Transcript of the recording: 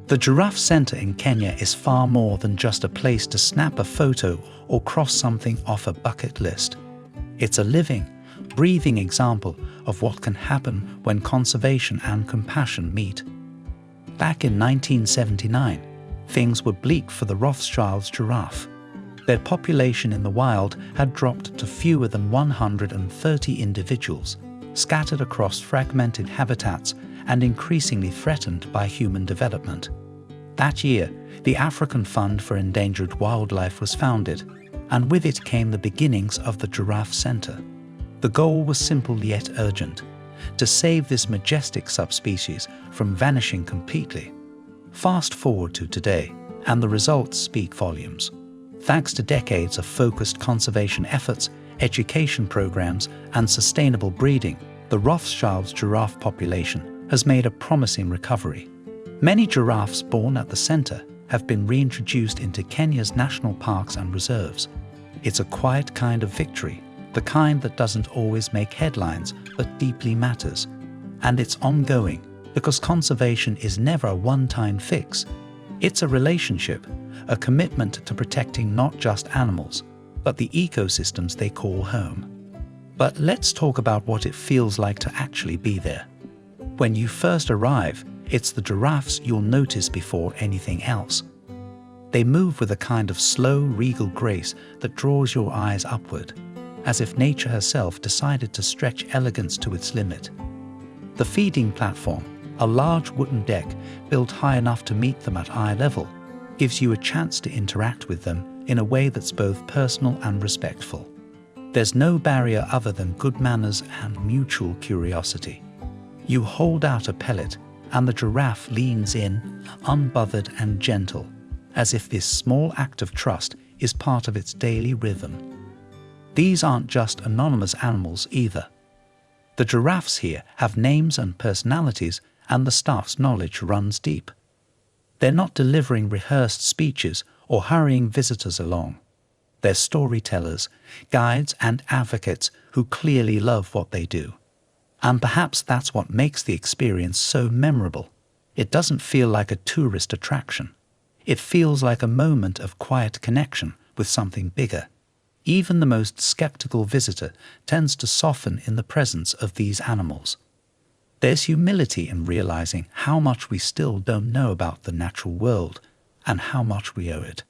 The Giraffe Center in Kenya is far more than just a place to snap a photo or cross something off a bucket list. It's a living, breathing example of what can happen when conservation and compassion meet. Back in 1979, things were bleak for the Rothschilds' giraffe. Their population in the wild had dropped to fewer than 130 individuals, scattered across fragmented habitats and increasingly threatened by human development. That year, the African Fund for Endangered Wildlife was founded, and with it came the beginnings of the Giraffe Center. The goal was simple yet urgent: to save this majestic subspecies from vanishing completely. Fast forward to today, and the results speak volumes. Thanks to decades of focused conservation efforts, education programs, and sustainable breeding, the Rothschilds' giraffe population has made a promising recovery. Many giraffes born at the center have been reintroduced into Kenya's national parks and reserves. It's a quiet kind of victory, the kind that doesn't always make headlines but deeply matters. And it's ongoing, because conservation is never a one-time fix. It's a relationship, a commitment to protecting not just animals, but the ecosystems they call home. But let's talk about what it feels like to actually be there. When you first arrive, it's the giraffes you'll notice before anything else. They move with a kind of slow, regal grace that draws your eyes upward, as if nature herself decided to stretch elegance to its limit. The feeding platform, a large wooden deck built high enough to meet them at eye level, gives you a chance to interact with them in a way that's both personal and respectful. There's no barrier other than good manners and mutual curiosity. You hold out a pellet, and the giraffe leans in, unbothered and gentle, as if this small act of trust is part of its daily rhythm. These aren't just anonymous animals either. The giraffes here have names and personalities, and the staff's knowledge runs deep. They're not delivering rehearsed speeches or hurrying visitors along. They're storytellers, guides and advocates who clearly love what they do. And perhaps that's what makes the experience so memorable. It doesn't feel like a tourist attraction. It feels like a moment of quiet connection with something bigger. Even the most skeptical visitor tends to soften in the presence of these animals. There's humility in realizing how much we still don't know about the natural world and how much we owe it.